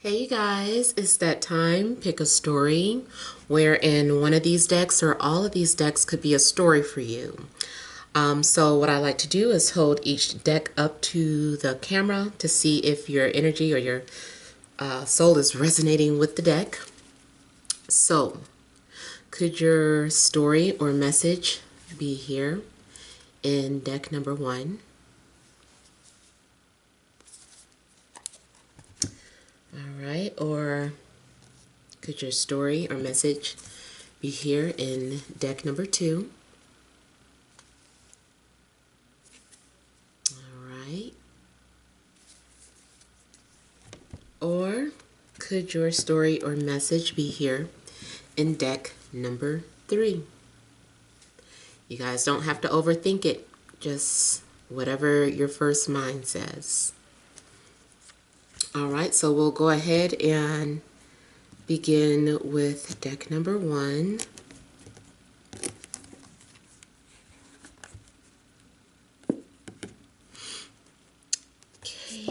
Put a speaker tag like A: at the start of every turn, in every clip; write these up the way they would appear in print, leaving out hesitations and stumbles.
A: Hey you guys, it's that time. Pick a story wherein one of these decks or all of these decks could be a story for you. So what I like to do is hold each deck up to the camera to see if your energy or your soul is resonating with the deck. So could your story or message be here in deck number 1? All right, or could your story or message be here in deck number 2? All right. Or could your story or message be here in deck number 3? You guys don't have to overthink it. Just whatever your first mind says. All right, so we'll go ahead and begin with deck number 1. Okay.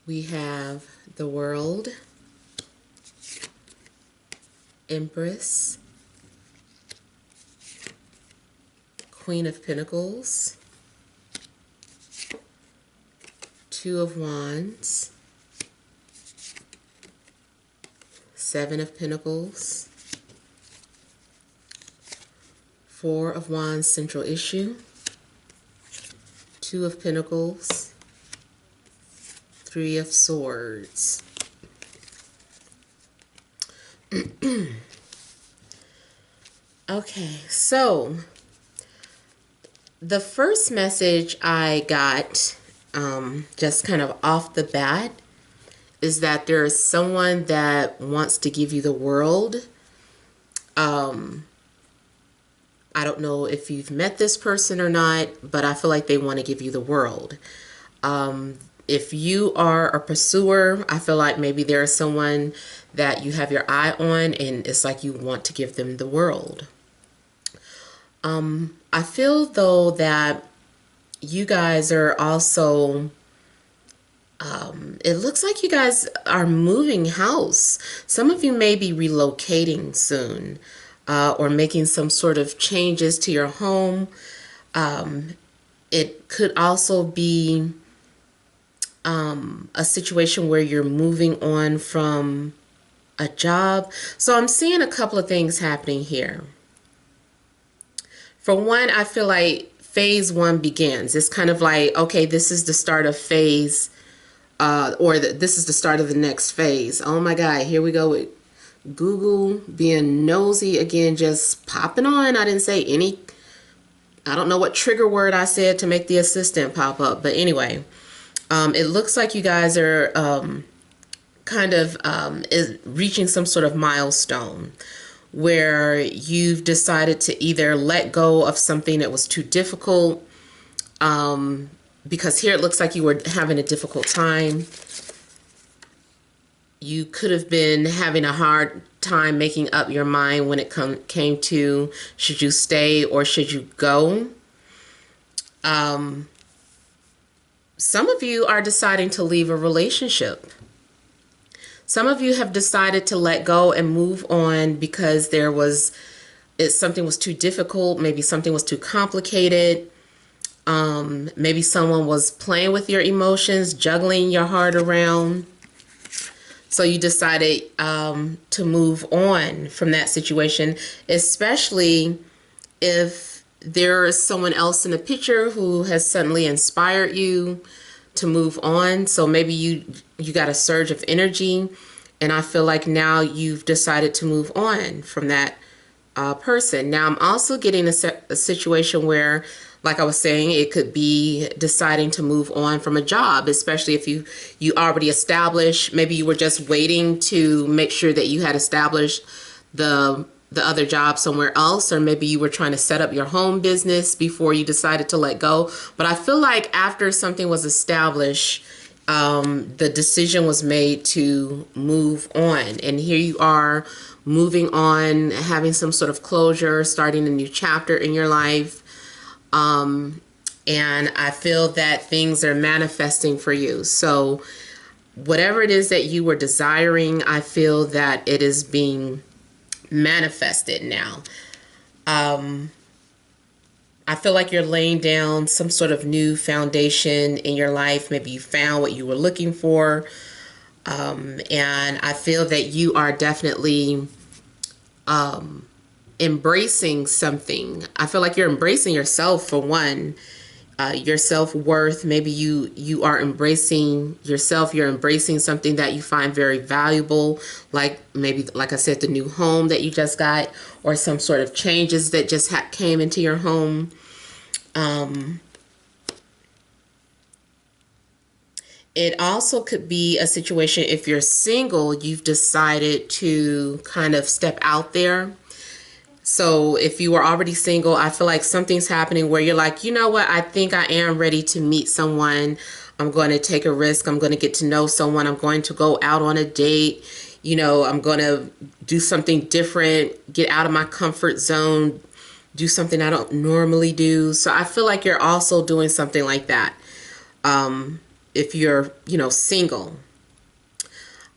A: We have the World, Empress, Queen of Pentacles, Two of Wands, Seven of Pentacles, Four of Wands central issue, Two of Pentacles, Three of Swords. Okay, so the first message I got just kind of off the bat is that there is someone that wants to give you the world. I don't know if you've met this person or not, but I feel like they want to give you the world. If you are a pursuer, I feel like maybe there is someone that you have your eye on and it's like you want to give them the world. I feel though that you guys are also, it looks like you guys are moving house. Some of you may be relocating soon or making some sort of changes to your home. It could also be a situation where you're moving on from a job. So I'm seeing a couple of things happening here. For one, I feel like phase 1 begins. It's kind of like, okay, this is the start of phase, this is the start of the next phase. Oh my God, here we go with Google being nosy again, just popping on. I didn't say any, I don't know what trigger word I said to make the assistant pop up. But anyway, it looks like you guys are kind of is reaching some sort of milestone where you've decided to either let go of something that was too difficult, because here it looks like you were having a difficult time. You could have been having a hard time making up your mind when it came to should you stay or should you go. Some of you are deciding to leave a relationship. Some of you have decided to let go and move on because something was too difficult. Maybe something was too complicated. Maybe someone was playing with your emotions, juggling your heart around. So you decided to move on from that situation, especially if there is someone else in the picture who has suddenly inspired you to move on. So maybe you got a surge of energy, and I feel like now you've decided to move on from that person. Now I'm also getting a situation where, like I was saying, it could be deciding to move on from a job, especially if you already established, maybe you were just waiting to make sure that you had established the other job somewhere else, or maybe you were trying to set up your home business before you decided to let go. But I feel like after something was established, the decision was made to move on. And here you are moving on, having some sort of closure, starting a new chapter in your life. And I feel that things are manifesting for you. So whatever it is that you were desiring, I feel that it is being manifested now. I feel like you're laying down some sort of new foundation in your life. Maybe you found what you were looking for. And I feel that you are definitely embracing something. I feel like you're embracing yourself, for one. Your self-worth. Maybe you are embracing yourself. You're embracing something that you find very valuable, like maybe, like I said, the new home that you just got, or some sort of changes that just came into your home. It also could be a situation, if you're single, you've decided to kind of step out there. So if you were already single, I feel like something's happening where you're like, you know what, I think I am ready to meet someone. I'm going to take a risk. I'm going to get to know someone. I'm going to go out on a date. You know, I'm going to do something different, get out of my comfort zone, do something I don't normally do. So I feel like you're also doing something like that. If you're, you know, single.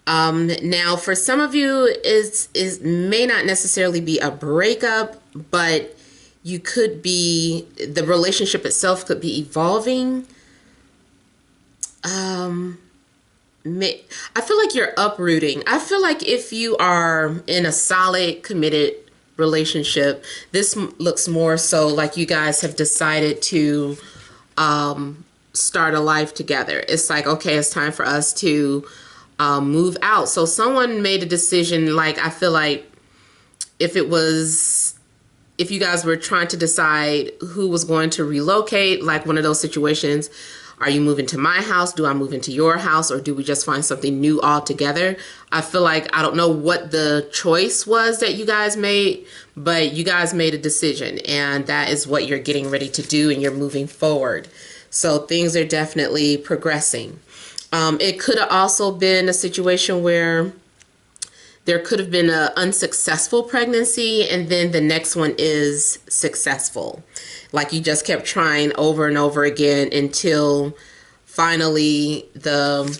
A: Now, for some of you, it may not necessarily be a breakup, but you could be, the relationship itself could be evolving. I feel like you're uprooting. I feel like if you are in a solid, committed relationship, this looks more so like you guys have decided to start a life together. It's like, okay, it's time for us to move out. So someone made a decision. Like, I feel like if you guys were trying to decide who was going to relocate, like one of those situations, are you moving to my house? Do I move into your house? Or do we just find something new altogether? I feel like, I don't know what the choice was that you guys made, but you guys made a decision, and that is what you're getting ready to do, and you're moving forward. So things are definitely progressing. It could have also been a situation where there could have been an unsuccessful pregnancy, and then the next one is successful. Like, you just kept trying over and over again until finally the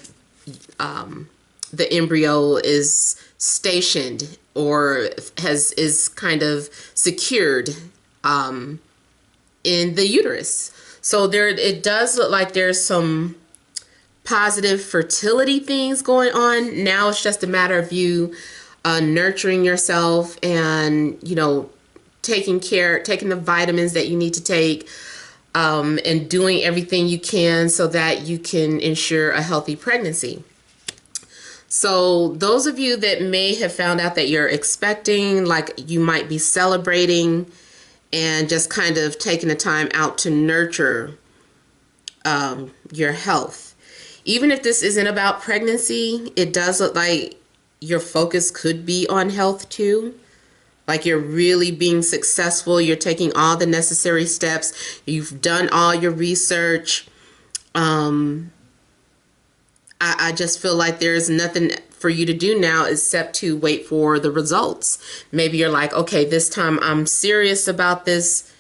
A: embryo is stationed, or is kind of secured in the uterus. So it does look like there's some positive fertility things going on. Now it's just a matter of you nurturing yourself and, you know, taking the vitamins that you need to take, and doing everything you can so that you can ensure a healthy pregnancy. So those of you that may have found out that you're expecting, like, you might be celebrating and just kind of taking the time out to nurture your health. Even if this isn't about pregnancy, it does look like your focus could be on health too. Like, you're really being successful. You're taking all the necessary steps. You've done all your research. I just feel like there's nothing for you to do now except to wait for the results. Maybe you're like, okay, this time I'm serious about this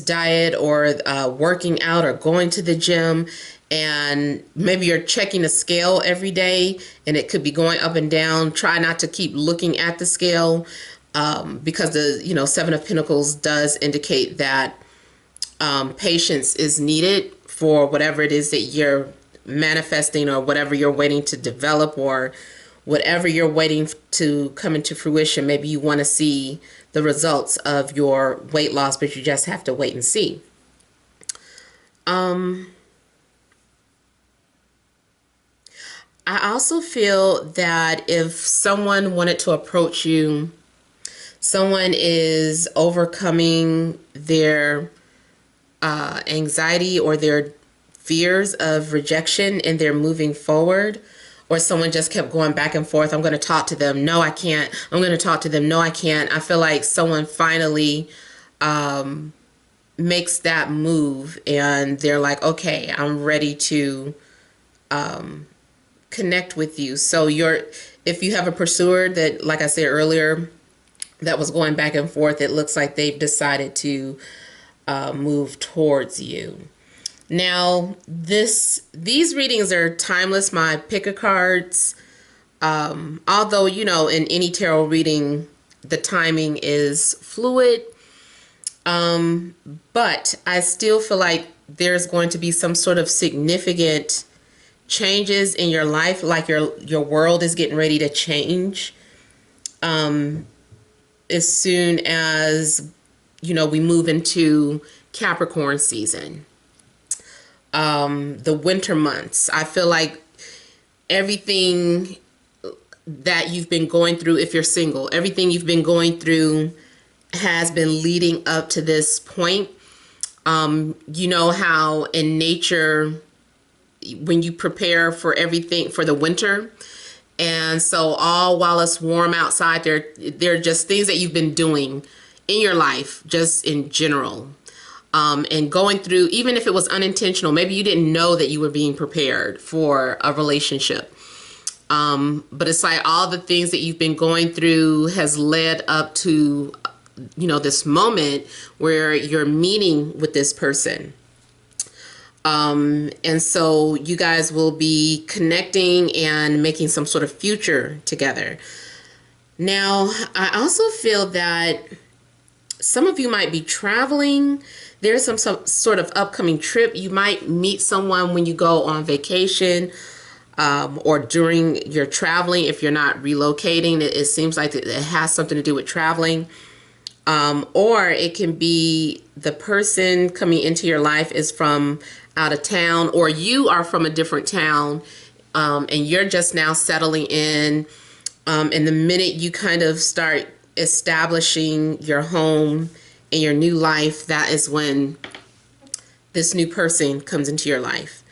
A: diet, or working out, or going to the gym. And maybe you're checking the scale every day, and it could be going up and down. Try not to keep looking at the scale, because the Seven of Pentacles does indicate that patience is needed for whatever it is that you're manifesting, or whatever you're waiting to develop, or whatever you're waiting to come into fruition. Maybe you want to see the results of your weight loss, but you just have to wait and see. I also feel that if someone wanted to approach you, someone is overcoming their anxiety or their fears of rejection, and they're moving forward, or someone just kept going back and forth. I'm going to talk to them. No, I can't. I'm going to talk to them. No, I can't. I feel like someone finally makes that move, and they're like, okay, I'm ready to connect with you. So if you have a pursuer that, like I said earlier, that was going back and forth, it looks like they've decided to move towards you. Now, these readings are timeless. My pick a cards. Although, you know, in any tarot reading, the timing is fluid. But I still feel like there's going to be some sort of significant changes in your life, like your world is getting ready to change. As soon as, you know, we move into Capricorn season. The winter months. I feel like everything that you've been going through, if you're single, everything you've been going through has been leading up to this point. You know how in nature, when you prepare for everything for the winter, and so all while it's warm outside, there are just things that you've been doing in your life, just in general. And going through, even if it was unintentional, maybe you didn't know that you were being prepared for a relationship. But it's like all the things that you've been going through has led up to, you know, this moment where you're meeting with this person. And so you guys will be connecting and making some sort of future together. Now, I also feel that some of you might be traveling. There's some sort of upcoming trip. You might meet someone when you go on vacation, or during your traveling. If you're not relocating, it seems like it has something to do with traveling. Or it can be the person coming into your life is from out of town, or you are from a different town, and you're just now settling in. And the minute you kind of start establishing your home and your new life, that is when this new person comes into your life.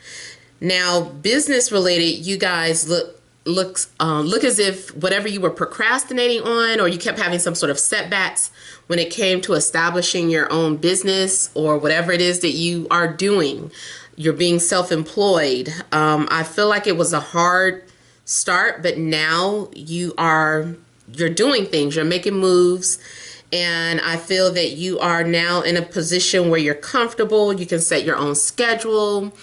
A: Now, business related, you guys look as if whatever you were procrastinating on, or you kept having some sort of setbacks when it came to establishing your own business, or whatever it is that you are doing. You're being self-employed. I feel like it was a hard start, but now you're doing things, you're making moves. And I feel that you are now in a position where you're comfortable. You can set your own schedule.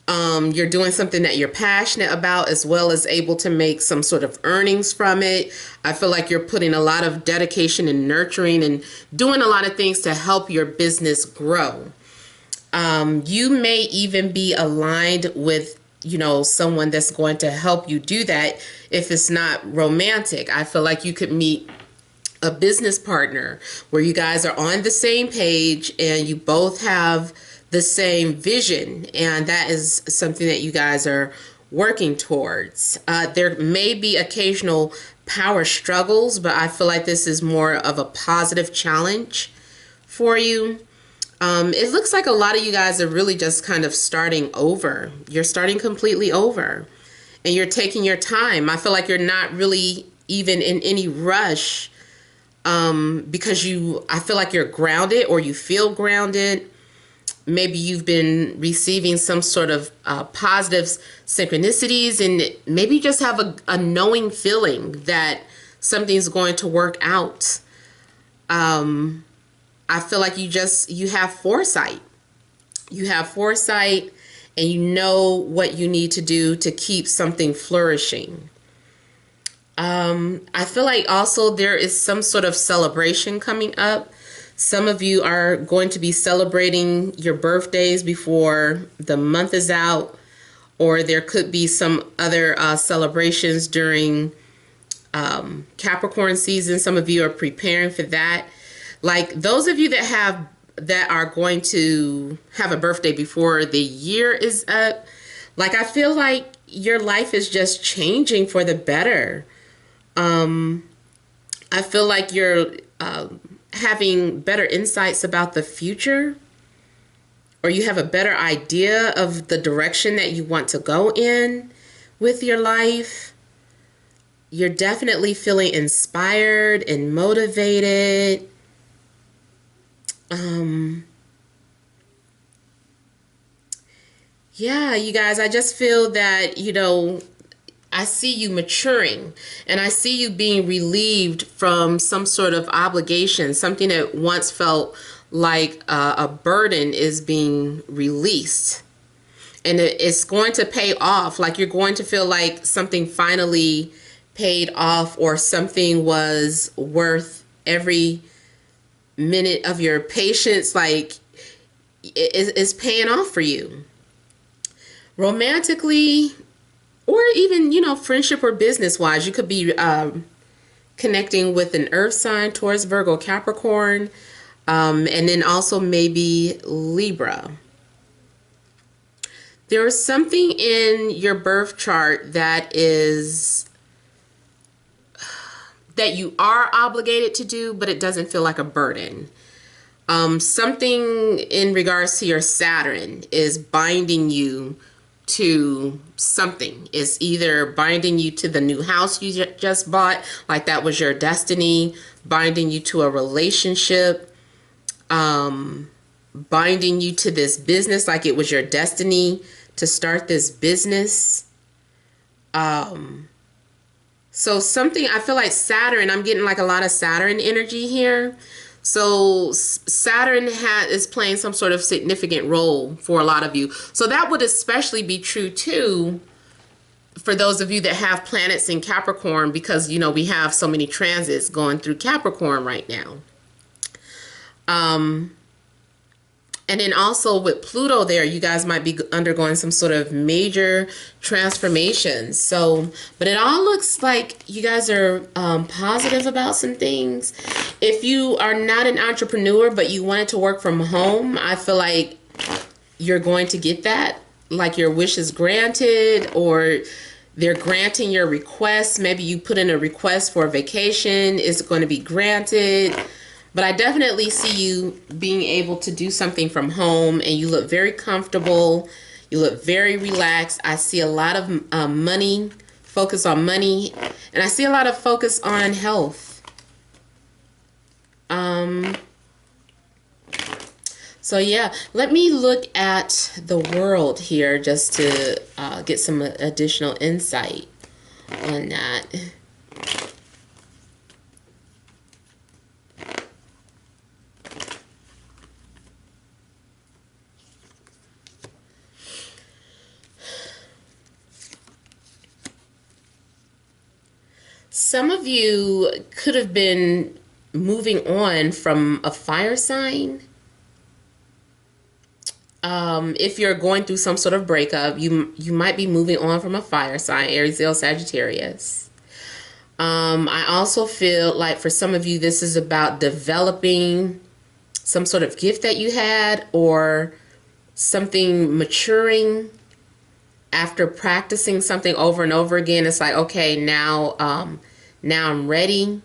A: You're doing something that you're passionate about, as well as able to make some sort of earnings from it. I feel like you're putting a lot of dedication and nurturing and doing a lot of things to help your business grow. You may even be aligned with, you know, someone that's going to help you do that. If it's not romantic, I feel like you could meet a business partner where you guys are on the same page and you both have the same vision, and that is something that you guys are working towards. There may be occasional power struggles, but I feel like this is more of a positive challenge for you. It looks like a lot of you guys are really just kind of starting over. You're starting completely over, and you're taking your time. I feel like you're not really even in any rush, because I feel like you're grounded, or you feel grounded. Maybe you've been receiving some sort of positive synchronicities, and maybe you just have a knowing feeling that something's going to work out. I feel like you have foresight. You have foresight, and you know what you need to do to keep something flourishing. I feel like also there is some sort of celebration coming up. Some of you are going to be celebrating your birthdays before the month is out, or there could be some other celebrations during Capricorn season. Some of you are preparing for that. Like those of you that are going to have a birthday before the year is up, like I feel like your life is just changing for the better. I feel like you're having better insights about the future, or you have a better idea of the direction that you want to go in with your life. You're definitely feeling inspired and motivated. Yeah, you guys, I just feel that, you know, I see you maturing, and I see you being relieved from some sort of obligation, something that once felt like a burden is being released. And it's going to pay off. Like you're going to feel like something finally paid off, or something was worth every minute of your patience. Like it's paying off for you. Romantically, or even, friendship or business wise, you could be connecting with an earth sign, Taurus, Virgo, Capricorn, and then also maybe Libra. There is something in your birth chart that you are obligated to do, but it doesn't feel like a burden. Something in regards to your Saturn is binding you to something. It's either binding you to the new house you just bought, like that was your destiny, binding you to a relationship, binding you to this business, like it was your destiny to start this business. So something, I feel like Saturn, I'm getting like a lot of Saturn energy here. So Saturn is playing some sort of significant role for a lot of you. So that would especially be true too for those of you that have planets in Capricorn, because we have so many transits going through Capricorn right now. And then also with Pluto there, you guys might be undergoing some sort of major transformations. So, but it all looks like you guys are positive about some things. If you are not an entrepreneur, but you wanted to work from home, I feel like you're going to get that. Like your wish is granted, or they're granting your request. Maybe you put in a request for a vacation. It's going to be granted. But I definitely see you being able to do something from home, and you look very comfortable. You look very relaxed. I see a lot of money, focus on money, and I see a lot of focus on health. So yeah, let me look at the world here just to get some additional insight on that. Some of you could have been moving on from a fire sign. If you're going through some sort of breakup, you might be moving on from a fire sign, Aries, Leo, Sagittarius. I also feel like for some of you, this is about developing some sort of gift that you had, or something maturing after practicing something over and over again. It's like, okay, now I'm ready.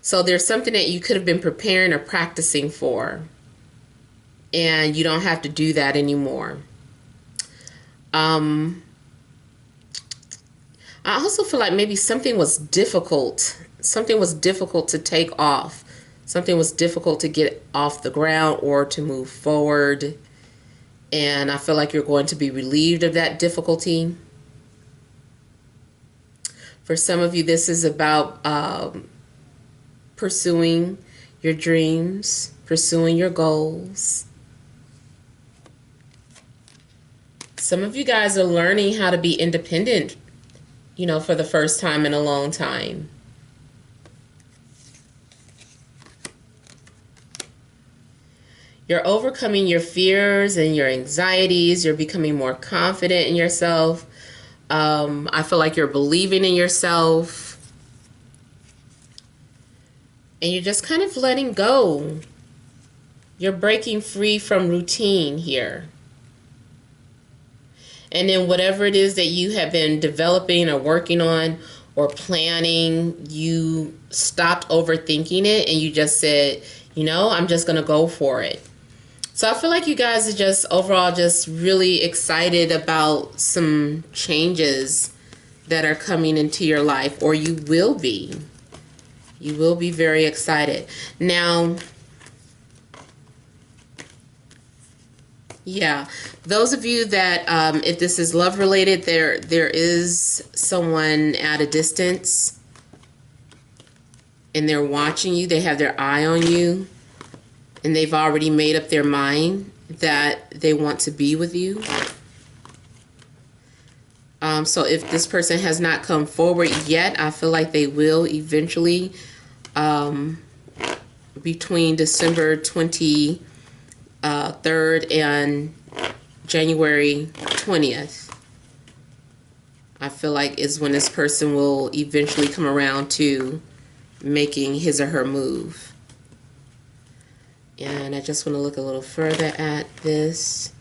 A: So there's something that you could have been preparing or practicing for, and you don't have to do that anymore. I also feel like maybe something was difficult. Something was difficult to take off. Something was difficult to get off the ground or to move forward. And I feel like you're going to be relieved of that difficulty. For some of you, this is about pursuing your dreams, pursuing your goals. Some of you guys are learning how to be independent, for the first time in a long time. You're overcoming your fears and your anxieties. You're becoming more confident in yourself. I feel like you're believing in yourself. And you're just kind of letting go. You're breaking free from routine here. And then whatever it is that you have been developing or working on or planning, you stopped overthinking it and you just said, I'm just going to go for it. So I feel like you guys are just overall just really excited about some changes that are coming into your life, or you will be. You will be very excited. Now, yeah, those of you that, if this is love related, there is someone at a distance and they're watching you. They have their eye on you. and they've already made up their mind that they want to be with you. So if this person has not come forward yet, I feel like they will eventually, between December 23rd and January 20th. I feel like is when this person will eventually come around to making his or her move. And I just want to look a little further at this.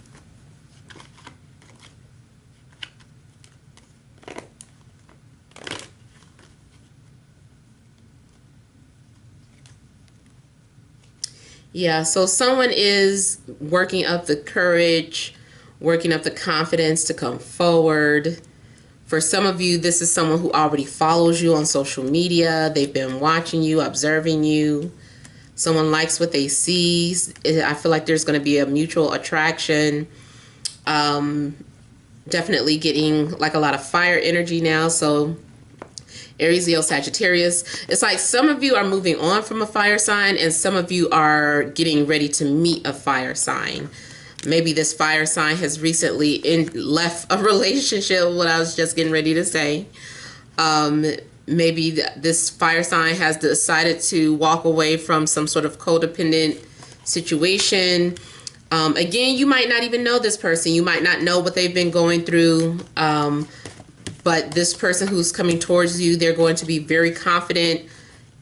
A: Yeah, so someone is working up the courage, working up the confidence to come forward. For some of you, this is someone who already follows you on social media. They've been watching you, observing you. Someone likes what they see. I feel like there's going to be a mutual attraction. Definitely getting like a lot of fire energy now. So Aries, Leo, Sagittarius. It's like some of you are moving on from a fire sign and some of you are getting ready to meet a fire sign. Maybe this fire sign has recently left a relationship, what I was just getting ready to say. Maybe this fire sign has decided to walk away from some sort of codependent situation. Again, you might not even know this person. You might not know what they've been going through. But this person who's coming towards you, they're going to be very confident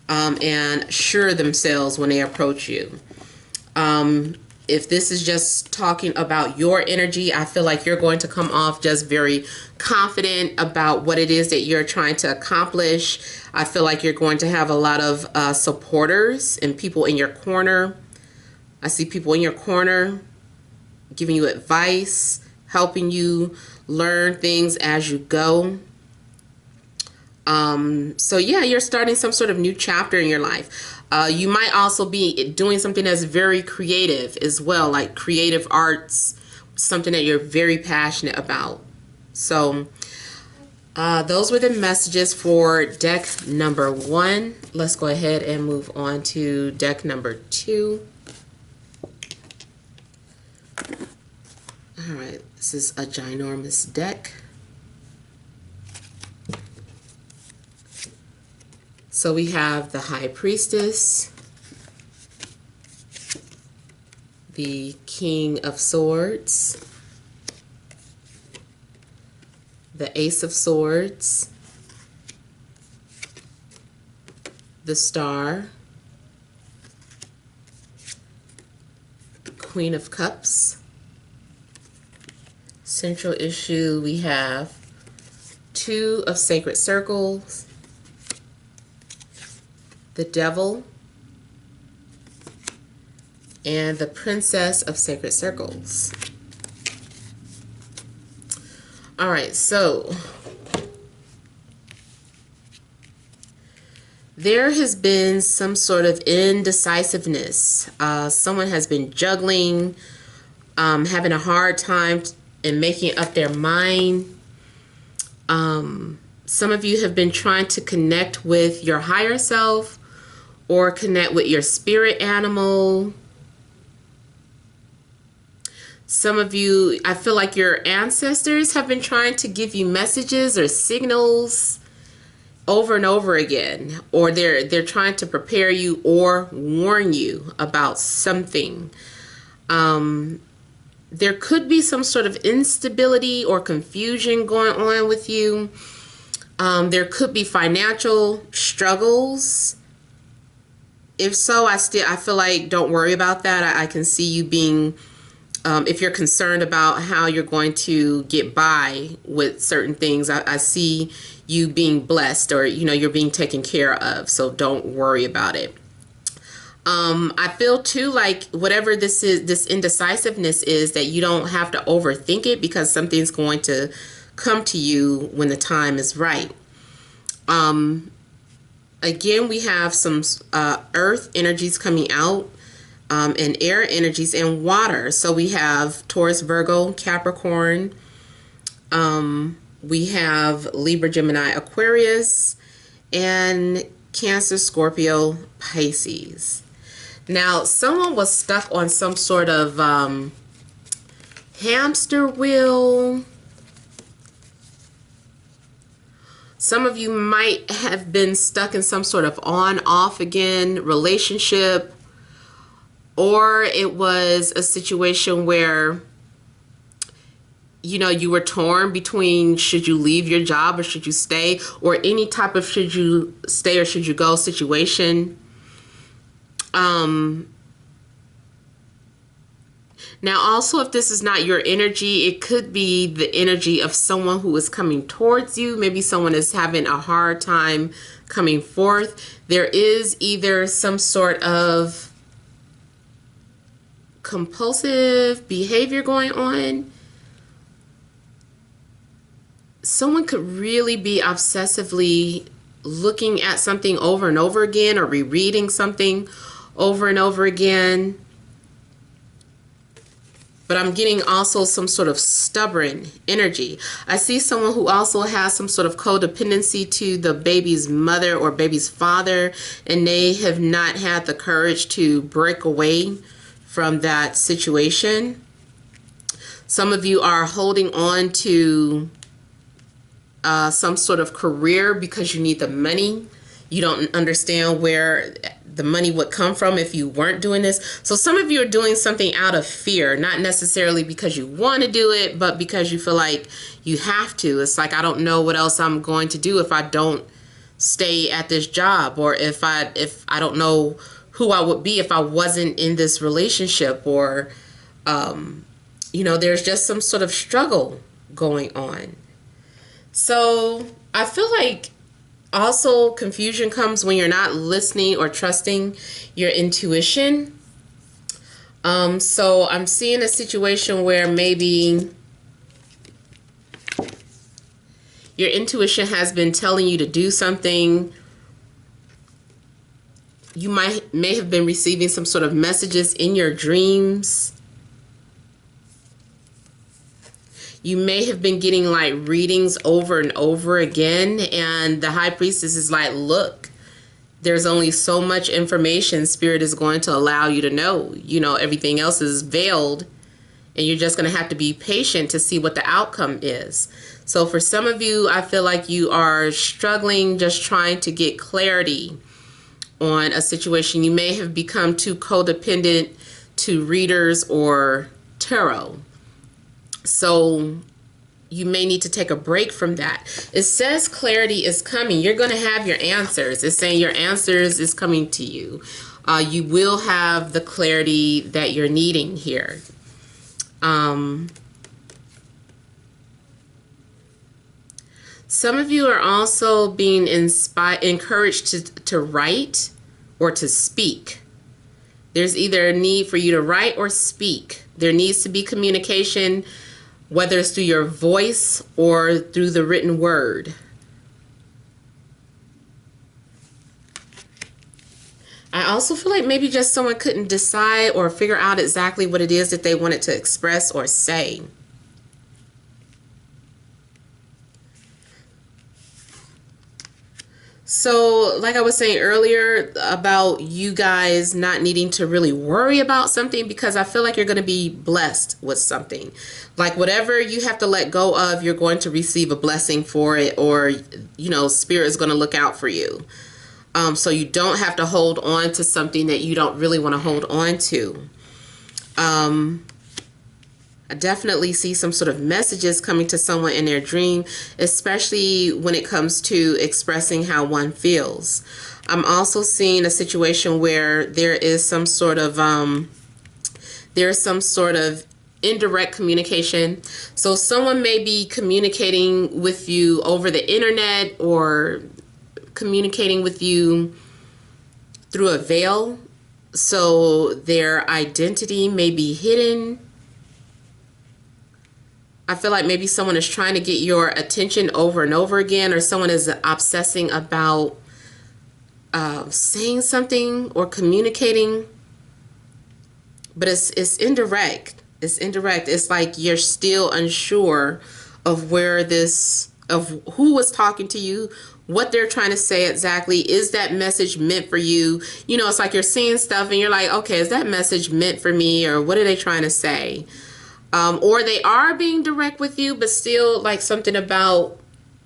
A: and sure of themselves when they approach you. If this is just talking about your energy, I feel like you're going to come off just very confident about what it is that you're trying to accomplish. I feel like you're going to have a lot of supporters and people in your corner. I see people in your corner giving you advice, helping you learn things as you go. So yeah, you're starting some sort of new chapter in your life. You might also be doing something that's very creative as well, like creative arts, something that you're very passionate about. So those were the messages for deck number 1. Let's go ahead and move on to deck number 2. All right, this is a ginormous deck. So we have the High Priestess, the King of Swords, the Ace of Swords, the Star, Queen of Cups. Central issue, we have 2 of Sacred Circles, the Devil, and the Princess of Sacred Circles. All right, so there has been some sort of indecisiveness. Someone has been juggling, having a hard time in making up their mind. Some of you have been trying to connect with your higher self or connect with your spirit animal. Some of you, I feel like your ancestors have been trying to give you messages or signals over and over again, or they're trying to prepare you or warn you about something. There could be some sort of instability or confusion going on with you. There could be financial struggles. If so, I feel like don't worry about that. I can see you being, if you're concerned about how you're going to get by with certain things, I see you being blessed, or you're being taken care of. So don't worry about it. I feel too like whatever this is, this indecisiveness is, that you don't have to overthink it, because something's going to come to you when the time is right. Again, we have some earth energies coming out, and air energies and water. So we have Taurus, Virgo, Capricorn. We have Libra, Gemini, Aquarius, and Cancer, Scorpio, Pisces. Now, someone was stuck on some sort of hamster wheel. Some of you might have been stuck in some sort of on-off again relationship, or it was a situation where, you know, you were torn between should you leave your job or should you stay, or any type of should you stay or should you go situation. Now, also, if this is not your energy, it could be the energy of someone who is coming towards you. Maybe someone is having a hard time coming forth. There is either some sort of compulsive behavior going on. Someone could really be obsessively looking at something over and over again, or rereading something over and over again. But I'm getting also some sort of stubborn energy. I see someone who also has some sort of codependency to the baby's mother or baby's father, and they have not had the courage to break away from that situation. Some of you are holding on to some sort of career because you need the money. You don't understand where the money would come from if you weren't doing this. So some of you are doing something out of fear, not necessarily because you want to do it, but because you feel like you have to. It's like, I don't know what else I'm going to do if I don't stay at this job, or if I don't know who I would be if I wasn't in this relationship, or you know, there's just some sort of struggle going on. So I feel like also confusion comes when you're not listening or trusting your intuition. So I'm seeing a situation where maybe your intuition has been telling you to do something. You may have been receiving some sort of messages in your dreams. You may have been getting like readings over and over again, and the High Priestess is like, look, there's only so much information Spirit is going to allow you to know. You know, everything else is veiled, and you're just going to have to be patient to see what the outcome is. So for some of you, I feel like you are struggling just trying to get clarity on a situation. You may have become too codependent to readers or tarot. So you may need to take a break from that. It says clarity is coming. You're going to have your answers. It's saying your answers is coming to you. You will have the clarity that you're needing here. Some of you are also being encouraged to write or to speak. There's either a need for you to write or speak. There needs to be communication, whether it's through your voice or through the written word. I also feel like maybe just someone couldn't decide or figure out exactly what it is that they wanted to express or say. So, like I was saying earlier about you guys not needing to really worry about something, because I feel like you're going to be blessed with something. Like whatever you have to let go of, you're going to receive a blessing for it, or, you know, Spirit is going to look out for you. So you don't have to hold on to something that you don't really want to hold on to. I definitely see some sort of messages coming to someone in their dream, especially when it comes to expressing how one feels. I'm also seeing a situation where there is some sort of indirect communication. So someone may be communicating with you over the internet, or communicating with you through a veil. So their identity may be hidden. I feel like maybe someone is trying to get your attention over and over again, or someone is obsessing about saying something or communicating, but it's indirect. It's indirect. It's like you're still unsure of where this of who was talking to you, what they're trying to say exactly. Is that message meant for you? You know, it's like you're seeing stuff and you're like, okay, is that message meant for me, or what are they trying to say? Or they are being direct with you, but still like something about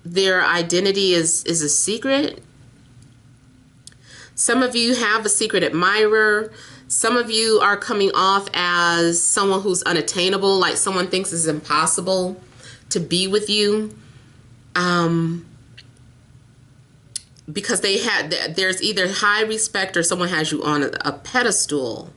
A: their identity is a secret. Some of you have a secret admirer. Some of you are coming off as someone who's unattainable, like someone thinks it's impossible to be with you. Because there's either high respect or someone has you on a pedestal.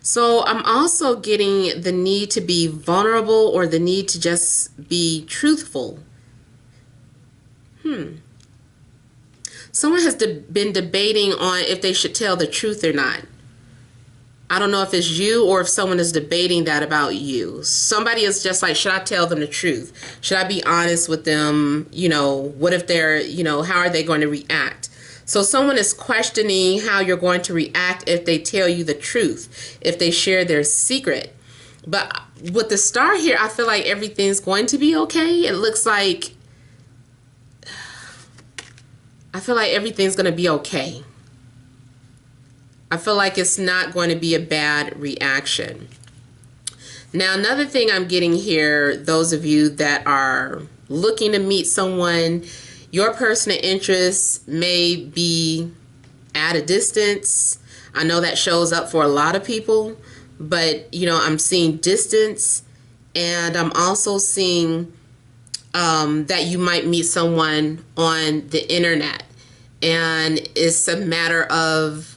A: So I'm also getting the need to be vulnerable or the need to just be truthful. Someone has been debating on if they should tell the truth or not. I don't know if it's you or if someone is debating that about you. Somebody is just like, should I tell them the truth? Should I be honest with them? You know, what if they're, you know, how are they going to react? So someone is questioning how you're going to react if they tell you the truth, if they share their secret. But with the star here, I feel like everything's going to be okay. It looks like, I feel like everything's going to be okay. I feel like it's not going to be a bad reaction. Now, another thing I'm getting here, those of you that are looking to meet someone, your person of interest may be at a distance. I know that shows up for a lot of people, but, you know, I'm seeing distance, and I'm also seeing that you might meet someone on the internet, and it's a matter of,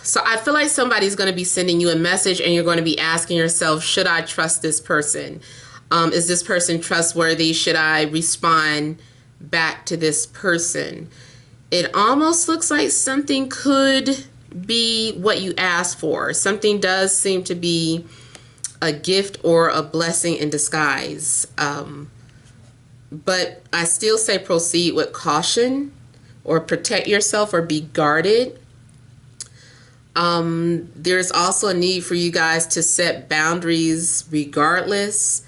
A: so I feel like somebody's going to be sending you a message and you're going to be asking yourself, should I trust this person? Is this person trustworthy? Should I respond back to this person? It almost looks like something could be what you asked for. Something does seem to be a gift or a blessing in disguise. But I still say proceed with caution, or protect yourself, or be guarded. There's also a need for you guys to set boundaries regardless,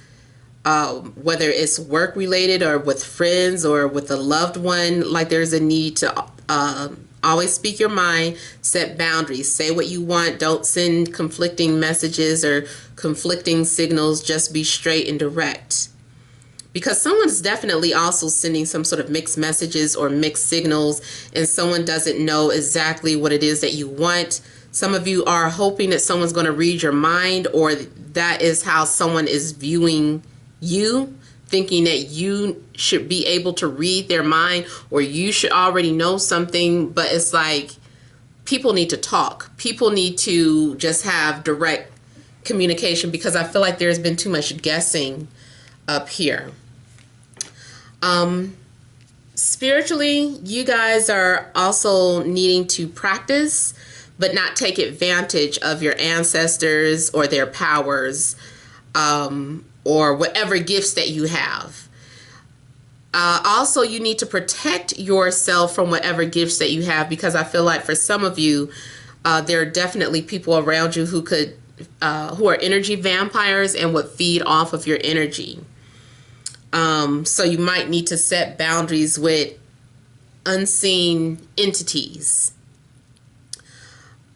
A: whether it's work related or with friends or with a loved one. Like, there's a need to always speak your mind, set boundaries, say what you want, don't send conflicting messages or conflicting signals, just be straight and direct. Because someone's definitely also sending some sort of mixed messages or mixed signals, and someone doesn't know exactly what it is that you want. Some of you are hoping that someone's going to read your mind, or that is how someone is viewing you, thinking that you should be able to read their mind, or you should already know something. But it's like, people need to talk. People need to just have direct communication, because I feel like there's been too much guessing up here. Spiritually, you guys are also needing to practice, but not take advantage of your ancestors or their powers, or whatever gifts that you have. Also, you need to protect yourself from whatever gifts that you have, because I feel like for some of you, there are definitely people around you who could, who are energy vampires and would feed off of your energy. So you might need to set boundaries with unseen entities.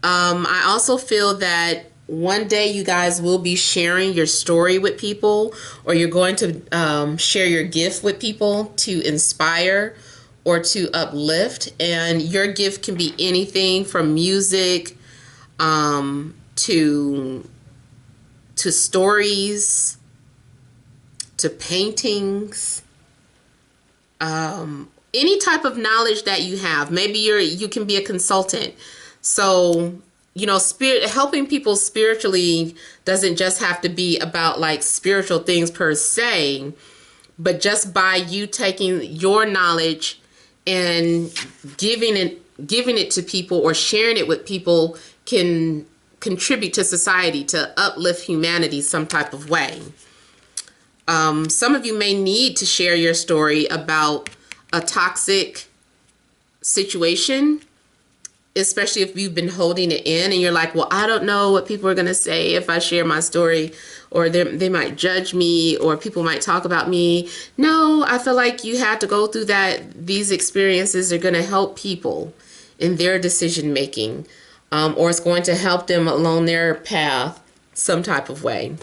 A: I also feel that one day you guys will be sharing your story with people, or you're going to share your gift with people to inspire or to uplift. And your gift can be anything from music to stories, to paintings, any type of knowledge that you have. Maybe you can be a consultant. So, you know, helping people spiritually doesn't just have to be about like spiritual things per se, but just by you taking your knowledge and giving it to people or sharing it with people can contribute to society, to uplift humanity some type of way. Some of you may need to share your story about a toxic situation. especially if you've been holding it in and you're like, well, I don't know what people are going to say if I share my story, or they might judge me, or people might talk about me. No, I feel like you have to go through that. These experiences are going to help people in their decision making, or it's going to help them along their path some type of way.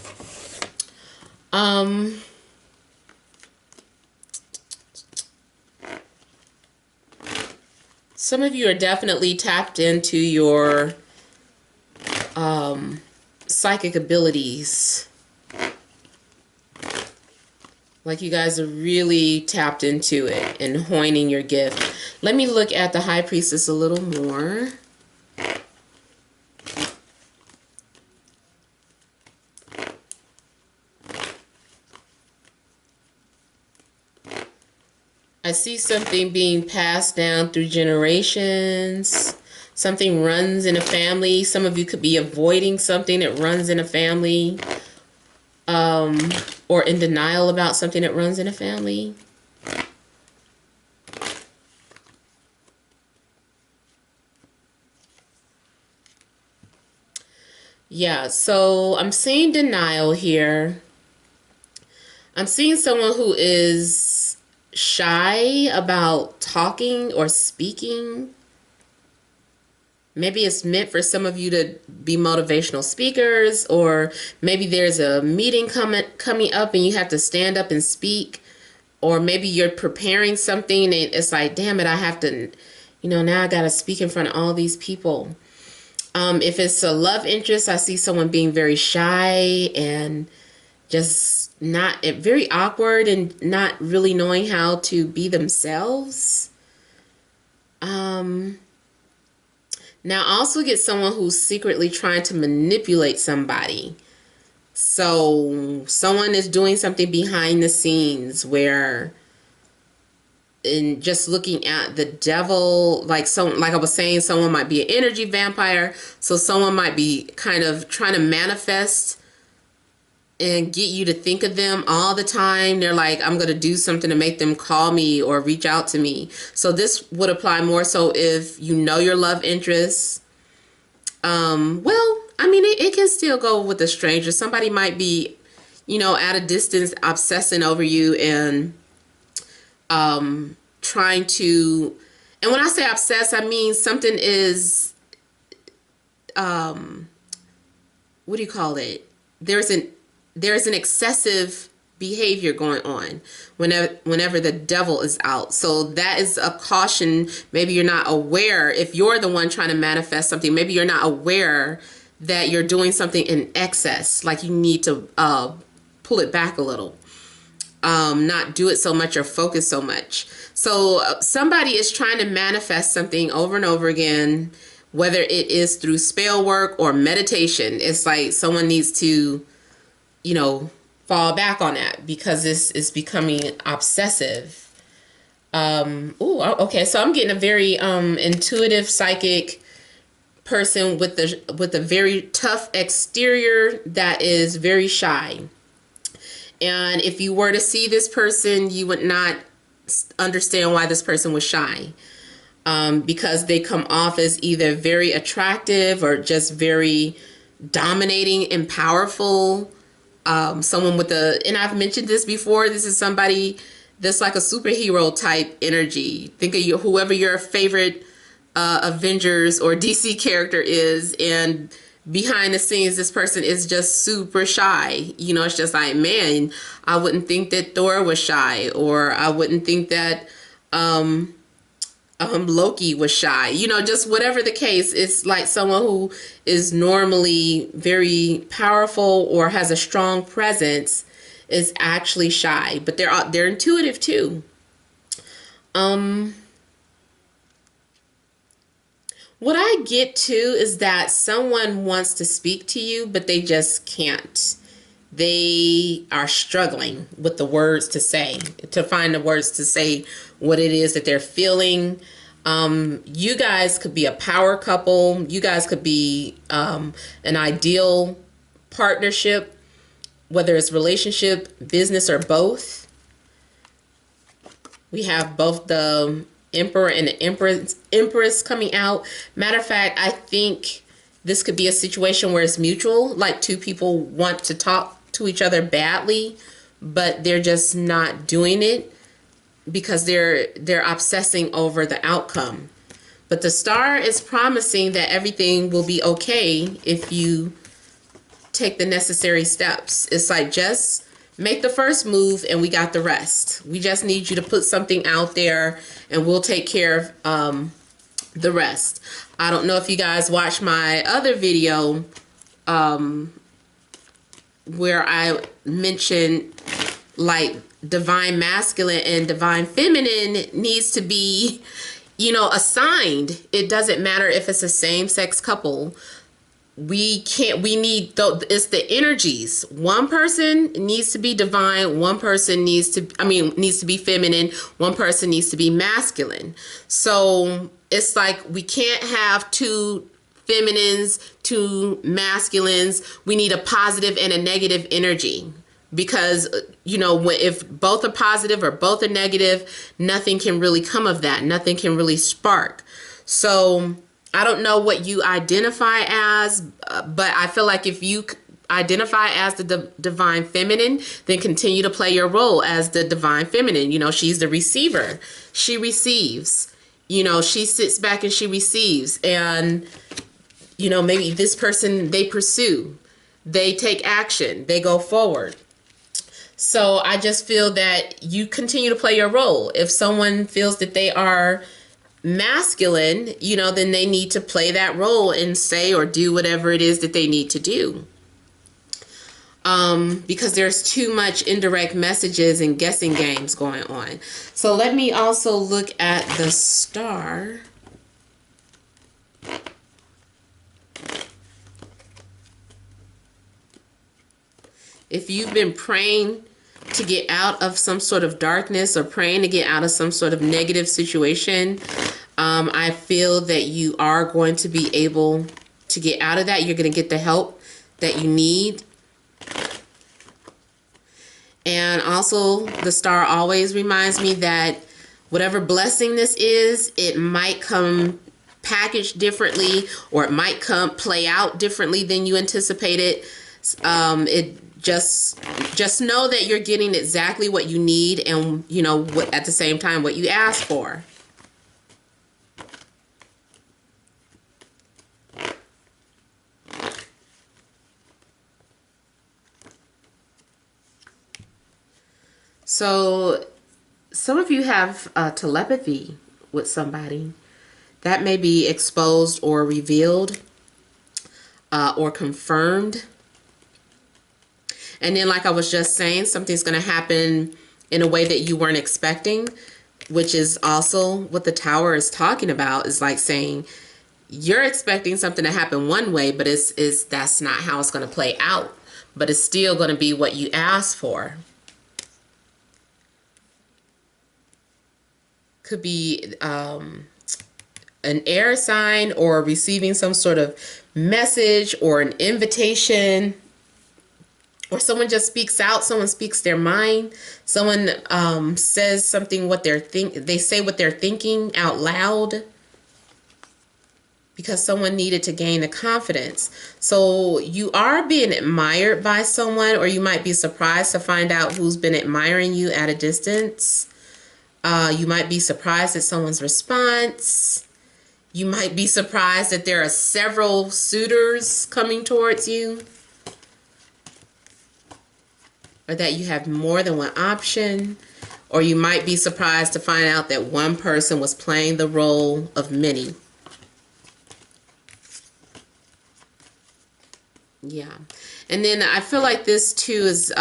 A: Some of you are definitely tapped into your psychic abilities. Like you guys are really tapped into it and honing your gift. Let me look at the High Priestess a little more. I see something being passed down through generations. Something runs in a family. Some of you could be avoiding something that runs in a family. Or in denial about something that runs in a family. Yeah, so I'm seeing denial here. I'm seeing someone who is shy about talking or speaking. Maybe it's meant for some of you to be motivational speakers, or maybe there's a meeting coming up and you have to stand up and speak, or maybe you're preparing something and it's like, damn it, I have to, now I got to speak in front of all these people. If it's a love interest, I see someone being very shy and just very awkward and not really knowing how to be themselves. Now, I also get someone who's secretly trying to manipulate somebody. So someone is doing something behind the scenes where, in just looking at the devil, like I was saying, someone might be an energy vampire. So someone might be kind of trying to manifest and get you to think of them all the time. They're like, I'm going to do something to make them call me or reach out to me. So this would apply more so if you know your love interests. Well, I mean, it can still go with a stranger. Somebody might be, at a distance obsessing over you and trying to, and when I say obsess, I mean something is, what do you call it? There's an excessive behavior going on whenever the devil is out. So that is a caution. Maybe you're not aware, if you're the one trying to manifest something, maybe you're not aware that you're doing something in excess. Like you need to pull it back a little. Not do it so much or focus so much. So somebody is trying to manifest something over and over again, whether it is through spell work or meditation. It's like someone needs to fall back on that because this is becoming obsessive. Okay. So I'm getting a very intuitive, psychic person with a very tough exterior that is very shy. And if you were to see this person, you would not understand why this person was shy. Because they come off as either very attractive or just very dominating and powerful. Someone and I've mentioned this before, this is somebody that's like a superhero type energy. Think of whoever your favorite Avengers or DC character is, and behind the scenes, this person is just super shy. It's just like, man, I wouldn't think that Thor was shy, or I wouldn't think that Loki was shy. Just whatever the case, it's like someone who is normally very powerful or has a strong presence is actually shy, but they're intuitive too. What I get to is that someone wants to speak to you, but they just can't. They are struggling with the words to say, to find the words to say what it is that they're feeling. You guys could be a power couple. You guys could be an ideal partnership, whether it's relationship, business, or both. We have both the Emperor and the Empress coming out. Matter of fact, I think this could be a situation where it's mutual, like two people want to talk to each other badly, but they're just not doing it because they're obsessing over the outcome. But the star is promising that everything will be okay if you take the necessary steps. It's like, just make the first move and we got the rest. We just need you to put something out there and we'll take care of the rest. I don't know if you guys watched my other video where I mentioned like divine masculine and divine feminine needs to be, you know, assigned. It doesn't matter if it's a same-sex couple. It's the energies. One person needs to be divine, one person needs to be feminine, one person needs to be masculine. So it's like we can't have two feminines, two masculines. We need a positive and a negative energy. Because, you know, if both are positive or both are negative, nothing can really come of that. Nothing can really spark. So I don't know what you identify as, but I feel like if you identify as the divine feminine, then continue to play your role as the divine feminine. You know, she's the receiver. She receives. You know, she sits back and she receives. And, you know, maybe this person, they pursue. They take action. They go forward. So I just feel that you continue to play your role. If someone feels that they are masculine, you know, then they need to play that role and say or do whatever it is that they need to do. Because there's too much indirect messages and guessing games going on. So let me also look at the star. If you've been praying to get out of some sort of darkness or praying to get out of some sort of negative situation, I feel that you are going to be able to get out of that. You're going to get the help that you need. And also, the star always reminds me that whatever blessing this is, it might come packaged differently, or it might play out differently than you anticipated. Just know that you're getting exactly what you need, and you know what, at the same time, what you asked for. So some of you have telepathy with somebody that may be exposed or revealed or confirmed. And then, like I was just saying, something's going to happen in a way that you weren't expecting, which is also what the Tower is talking about. Is like saying you're expecting something to happen one way, but that's not how it's going to play out. But it's still going to be what you asked for. Could be an air sign, or receiving some sort of message or an invitation. Or someone just speaks out, someone speaks their mind, someone says something, they say what they're thinking out loud, because someone needed to gain the confidence. So you are being admired by someone, or you might be surprised to find out who's been admiring you at a distance. You might be surprised at someone's response. You might be surprised that there are several suitors coming towards you, or that you have more than one option, or you might be surprised to find out that one person was playing the role of many. Yeah. And then I feel like this too is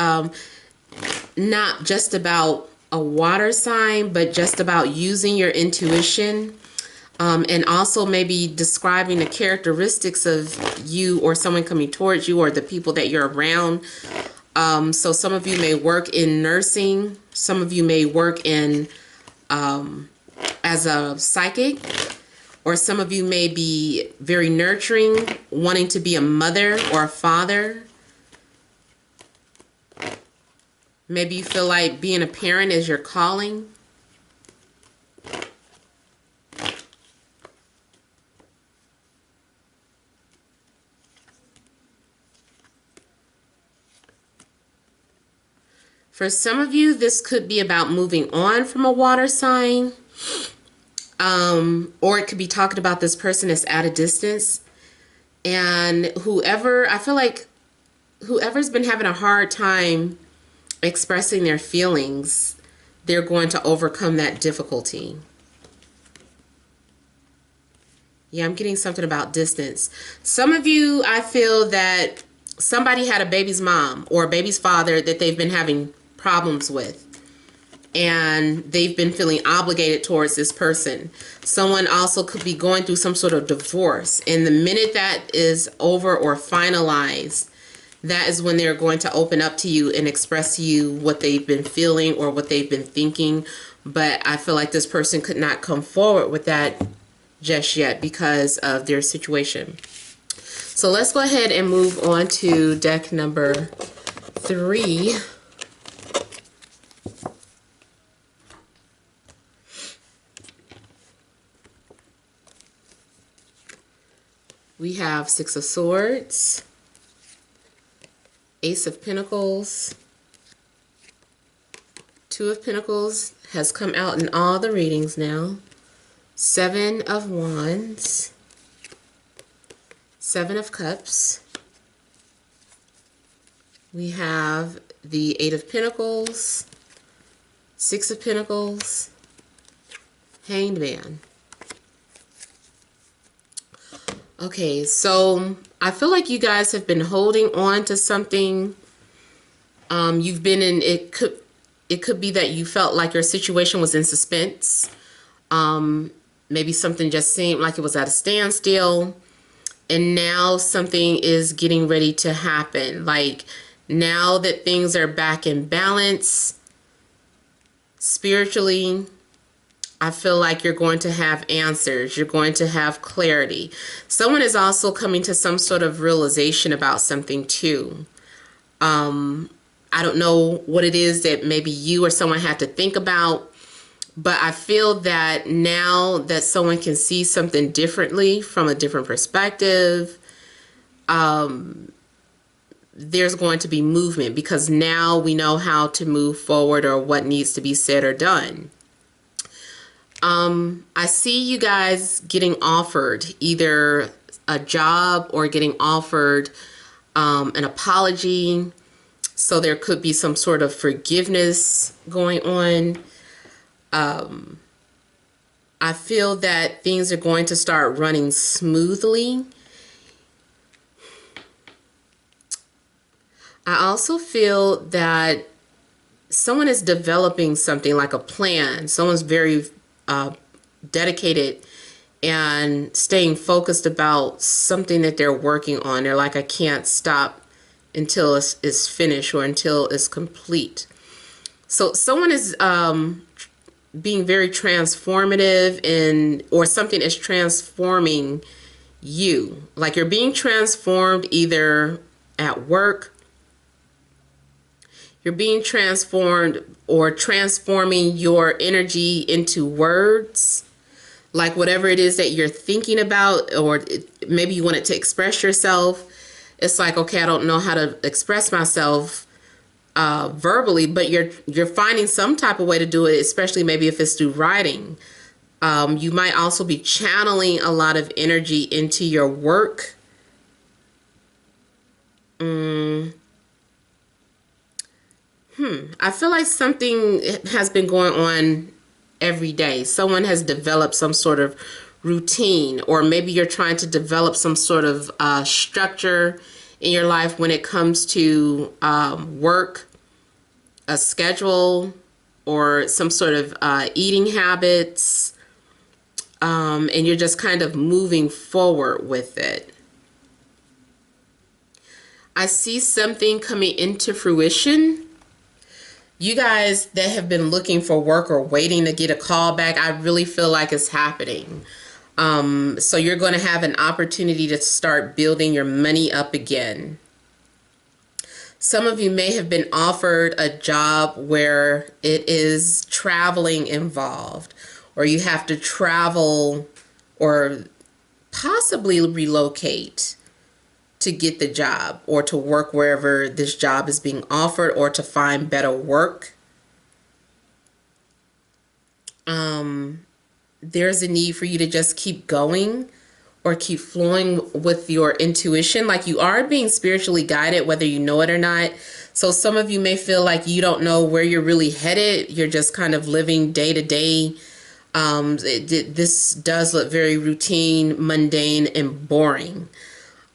A: not just about a water sign, but just about using your intuition, and also maybe describing the characteristics of you or someone coming towards you, or the people that you're around. So some of you may work in nursing. Some of you may work in as a psychic, or some of you may be very nurturing, wanting to be a mother or a father. Maybe you feel like being a parent is your calling. For some of you, this could be about moving on from a water sign. Or it could be talking about this person that's at a distance. And I feel like whoever's been having a hard time expressing their feelings, they're going to overcome that difficulty. Yeah, I'm getting something about distance. Some of you, I feel that somebody had a baby's mom or a baby's father that they've been having problems with. And they've been feeling obligated towards this person. Someone also could be going through some sort of divorce. And the minute that is over or finalized, that is when they're going to open up to you and express to you what they've been feeling or what they've been thinking. But I feel like this person could not come forward with that just yet because of their situation. So let's go ahead and move on to deck number 3. We have 6 of Swords, Ace of Pentacles, 2 of Pentacles has come out in all the readings now, 7 of Wands, 7 of Cups. We have the 8 of Pentacles, 6 of Pentacles, Hanged Man. Okay, so I feel like you guys have been holding on to something. You've been in, it could be that you felt like your situation was in suspense. Maybe something just seemed like it was at a standstill. And now something is getting ready to happen. Like now that things are back in balance spiritually, I feel like you're going to have answers. You're going to have clarity. Someone is also coming to some sort of realization about something too. I don't know what it is that maybe you or someone had to think about, but I feel that now that someone can see something differently from a different perspective, there's going to be movement because now we know how to move forward or what needs to be said or done. I see you guys getting offered either a job or getting offered an apology. So there could be some sort of forgiveness going on. I feel that things are going to start running smoothly. I also feel that someone is developing something like a plan. Someone's very dedicated and staying focused about something that they're working on. They're like, I can't stop until it's finished or until it's complete. So someone is being very transformative or something is transforming you. Like you're being transformed either at work, you're being transformed or transforming your energy into words. Like whatever it is that you're thinking about, or maybe you wanted to express yourself. It's like, okay, I don't know how to express myself verbally, but you're finding some type of way to do it, especially maybe if it's through writing. You might also be channeling a lot of energy into your work. I feel like something has been going on every day. Someone has developed some sort of routine, or maybe you're trying to develop some sort of structure in your life when it comes to work, a schedule, or some sort of eating habits, and you're just kind of moving forward with it. I see something coming into fruition. You guys that have been looking for work or waiting to get a call back, I really feel like it's happening. So you're going to have an opportunity to start building your money up again. Some of you may have been offered a job where it is traveling involved, or you have to travel or possibly relocate to get the job or to work wherever this job is being offered or to find better work. There's a need for you to just keep going or keep flowing with your intuition. Like you are being spiritually guided, whether you know it or not. So some of you may feel like you don't know where you're really headed. You're just kind of living day to day. This does look very routine, mundane, and boring.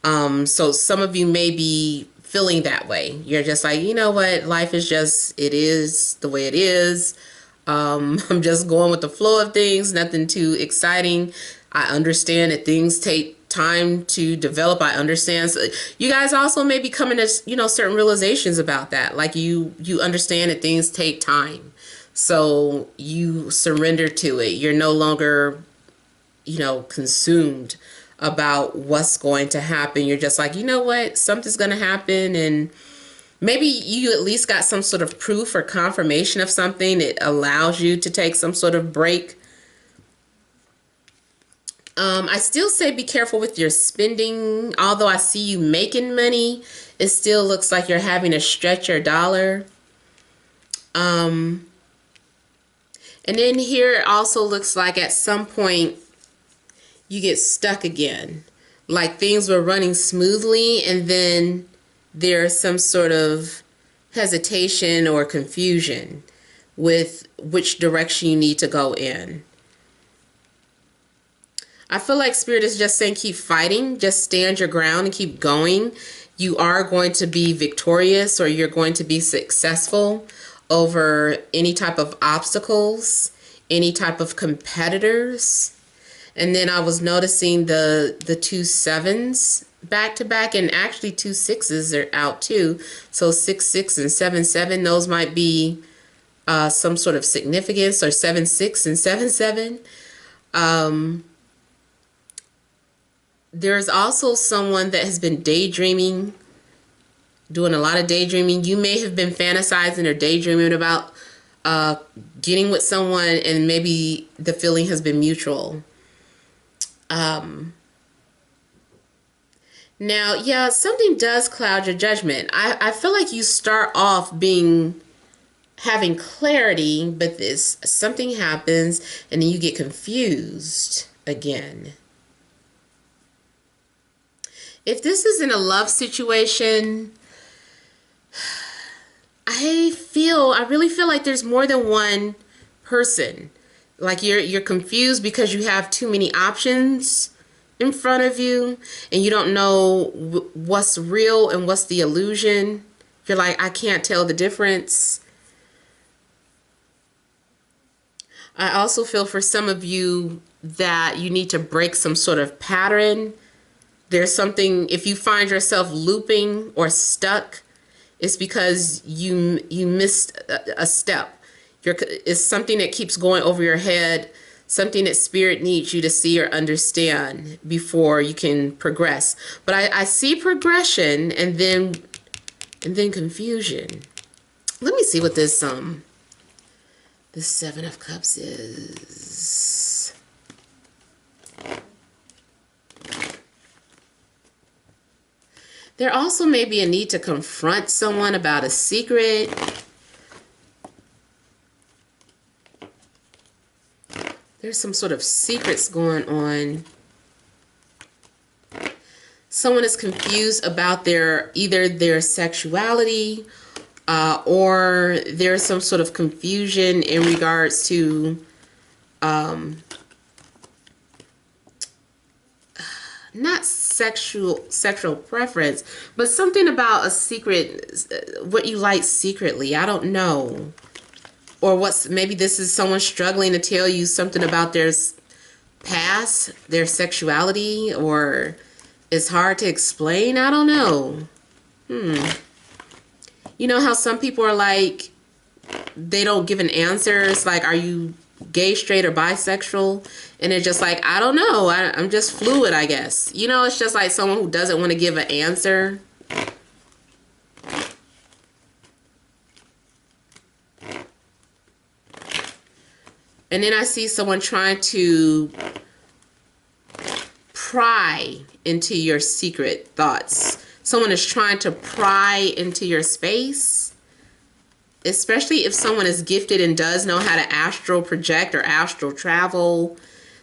A: So some of you may be feeling that way. You're just like, you know what? Life is just, it is the way it is. I'm just going with the flow of things, nothing too exciting. I understand that things take time to develop. I understand. So you guys also may be coming to, certain realizations about that. Like you understand that things take time. So you surrender to it. You're no longer, consumed about what's going to happen. You're just like, you know what? Something's going to happen, and maybe you at least got some sort of proof or confirmation of something that allows you to take some sort of break. I still say be careful with your spending. Although I see you making money, it still looks like you're having to stretch your dollar. And then here it also looks like at some point you get stuck again. Like things were running smoothly and then there's some sort of hesitation or confusion with which direction you need to go in. I feel like Spirit is just saying keep fighting, just stand your ground and keep going. You are going to be victorious, or you're going to be successful over any type of obstacles, any type of competitors. And then I was noticing the 2 7s back to back, and actually 2 6s are out too. So 6 6 and 7 7, those might be some sort of significance, or 7 6 and 7 7. There's also someone that has been daydreaming, doing a lot of daydreaming. You may have been fantasizing or daydreaming about getting with someone, and maybe the feeling has been mutual. Now, yeah, something does cloud your judgment. I feel like you start off having clarity, but something happens and then you get confused again. If this is in a love situation, I really feel like there's more than one person. Like you're confused because you have too many options in front of you and you don't know what's real and what's the illusion. You're like, I can't tell the difference. I also feel for some of you that you need to break some sort of pattern. There's something, if you find yourself looping or stuck, it's because you missed a step. It's something that keeps going over your head, something that Spirit needs you to see or understand before you can progress. But I see progression and then confusion. Let me see what this 7 of Cups is. There also may be a need to confront someone about a secret. There's some sort of secrets going on. Someone is confused about either their sexuality or there's some sort of confusion in regards to not sexual preference, but something about a secret, what you like secretly. I don't know. Or maybe this is someone struggling to tell you something about their past, their sexuality, or it's hard to explain. I don't know. You know how some people are like, they don't give an answer. It's like, are you gay, straight, or bisexual? And they're just like, I don't know. I'm just fluid, I guess. It's just like someone who doesn't want to give an answer. And then I see someone trying to pry into your secret thoughts. Someone is trying to pry into your space, especially if someone is gifted and does know how to astral project or astral travel.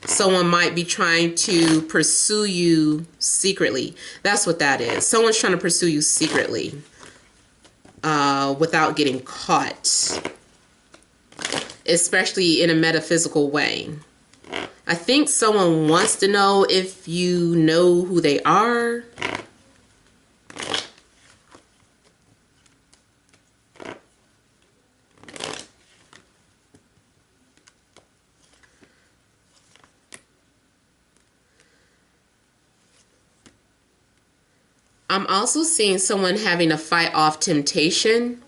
A: Someone might be trying to pursue you secretly. That's what that is. Someone's trying to pursue you secretly without getting caught, especially in a metaphysical way. I think someone wants to know if you know who they are. I'm also seeing someone having to fight off temptation.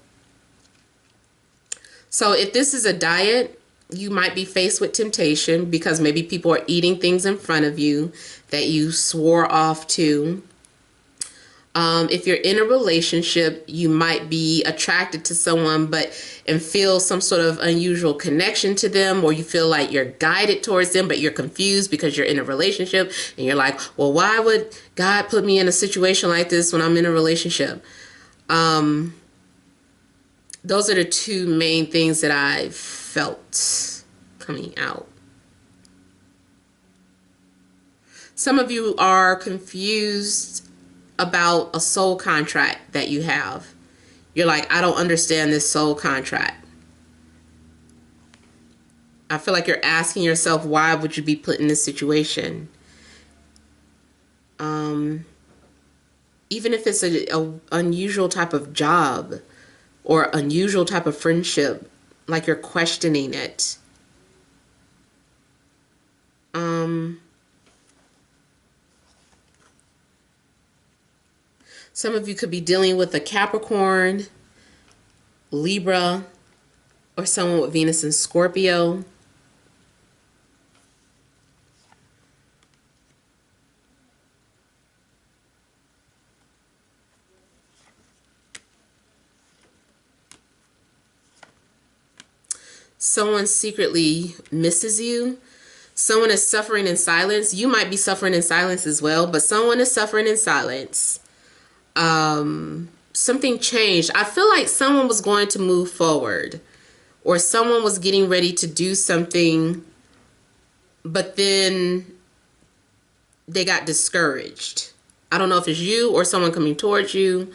A: So if this is a diet, you might be faced with temptation because maybe people are eating things in front of you that you swore off to. If you're in a relationship, you might be attracted to someone and feel some sort of unusual connection to them, or you feel like you're guided towards them, but you're confused because you're in a relationship and you're like, well, why would God put me in a situation like this when I'm in a relationship? Those are the two main things that I felt coming out. Some of you are confused about a soul contract that you have. You're like, I don't understand this soul contract. I feel like you're asking yourself, why would you be put in this situation? Even if it's a unusual type of job or unusual type of friendship, like you're questioning it. Some of you could be dealing with a Capricorn, Libra, or someone with Venus in Scorpio. Someone secretly misses you. Someone is suffering in silence. You might be suffering in silence as well, but someone is suffering in silence. Something changed. I feel like someone was going to move forward, or someone was getting ready to do something, but then they got discouraged. I don't know if it's you or someone coming towards you.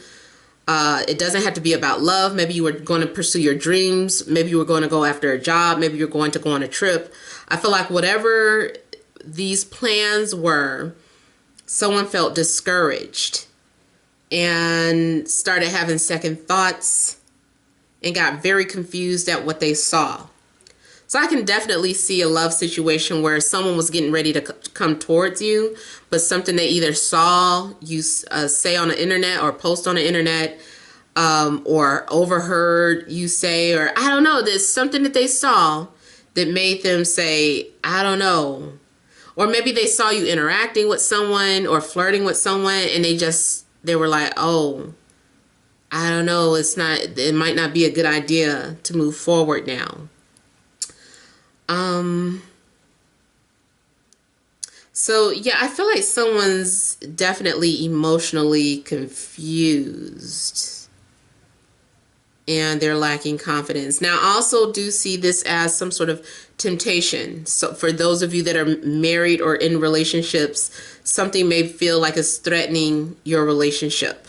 A: It doesn't have to be about love. Maybe you were going to pursue your dreams. Maybe you were going to go after a job. Maybe you're going to go on a trip. I feel like whatever these plans were, someone felt discouraged and started having second thoughts and got very confused at what they saw. So I can definitely see a love situation where someone was getting ready to come towards you, but something they either saw you say on the internet or post on the internet, or overheard you say, or I don't know, there's something that they saw that made them say, I don't know. Or maybe they saw you interacting with someone or flirting with someone, and they were like, oh, I don't know, it might not be a good idea to move forward now. So yeah, I feel like someone's definitely emotionally confused and they're lacking confidence. Now, I also do see this as some sort of temptation. So for those of you that are married or in relationships, something may feel like it's threatening your relationship.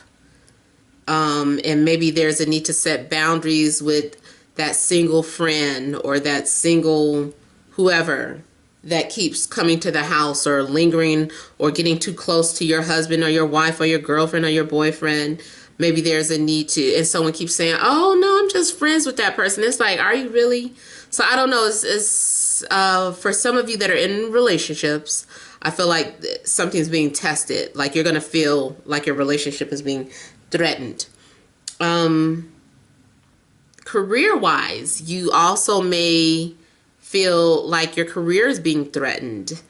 A: And maybe there's a need to set boundaries with that single friend or that single whoever that keeps coming to the house or lingering or getting too close to your husband or your wife or your girlfriend or your boyfriend. Maybe there's a need to, and someone keeps saying, oh no, I'm just friends with that person. It's like, are you really? So I don't know. It's for some of you that are in relationships, I feel like something's being tested. Like you're going to feel like your relationship is being threatened. Career-wise, you also may feel like your career is being threatened.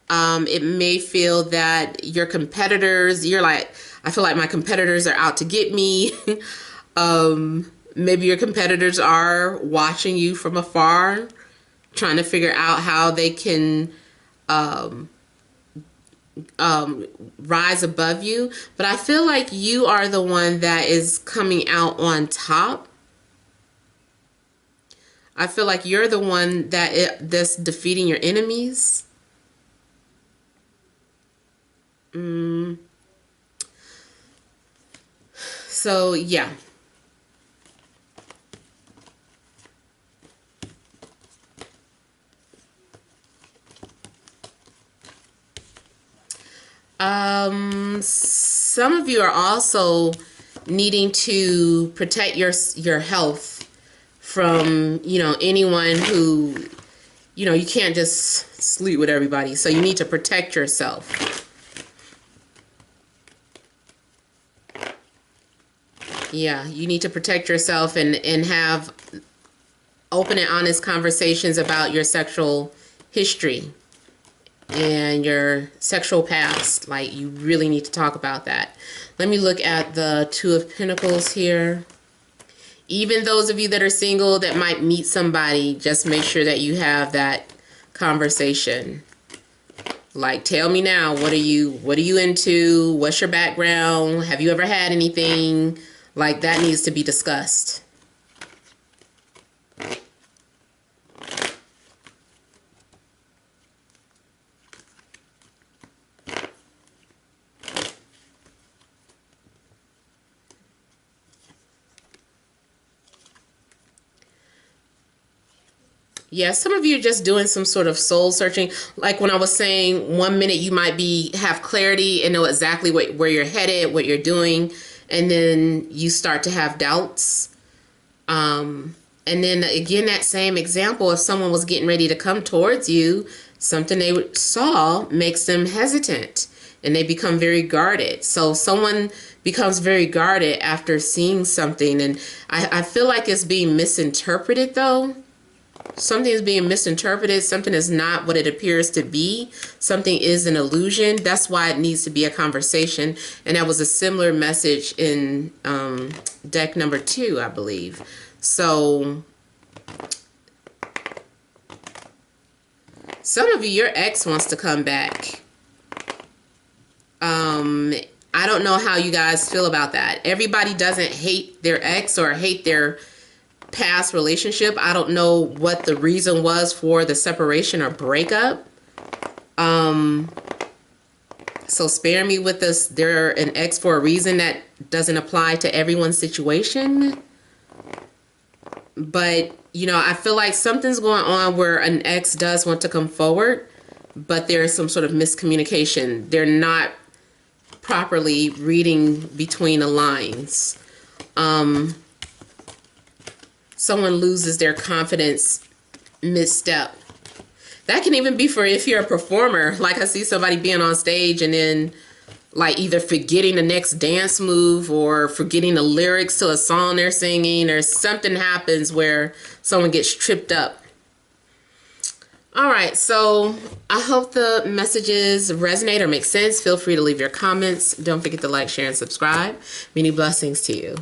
A: It may feel that your competitors, you're like, I feel like my competitors are out to get me. Maybe your competitors are watching you from afar, trying to figure out how they can rise above you, but I feel like you are the one that is coming out on top. I feel like you're the one that's defeating your enemies. So yeah. Some of you are also needing to protect your health from, anyone who, you can't just sleep with everybody. So you need to protect yourself. Yeah, you need to protect yourself and have open and honest conversations about your sexual history and your sexual past. Like, you really need to talk about that. Let me look at the Two of Pentacles here. Even those of you that are single that might meet somebody, just make sure that you have that conversation. Like, tell me now, what are you into? What's your background? Have you ever had anything? Like, that needs to be discussed. Yeah, some of you are just doing some sort of soul searching. Like when I was saying, 1 minute you might have clarity and know exactly where you're headed, what you're doing, and then you start to have doubts. And then again, that same example, if someone was getting ready to come towards you, something they saw makes them hesitant and they become very guarded. So someone becomes very guarded after seeing something, and I feel like it's being misinterpreted though. Something is being misinterpreted. Something is not what it appears to be. Something is an illusion. That's why it needs to be a conversation. And that was a similar message in deck number 2, I believe. So some of you, your ex wants to come back. I don't know how you guys feel about that. Everybody doesn't hate their ex or hate their past relationship. I don't know what the reason was for the separation or breakup. So spare me with this. They're an ex for a reason. That doesn't apply to everyone's situation. But, I feel like something's going on where an ex does want to come forward, but there is some sort of miscommunication. They're not properly reading between the lines. Someone loses their confidence misstep. That can even be for if you're a performer. Like, I see somebody being on stage and then like either forgetting the next dance move or forgetting the lyrics to a song they're singing, or something happens where someone gets tripped up. All right, so I hope the messages resonate or make sense. Feel free to leave your comments. Don't forget to like, share, and subscribe. Many blessings to you.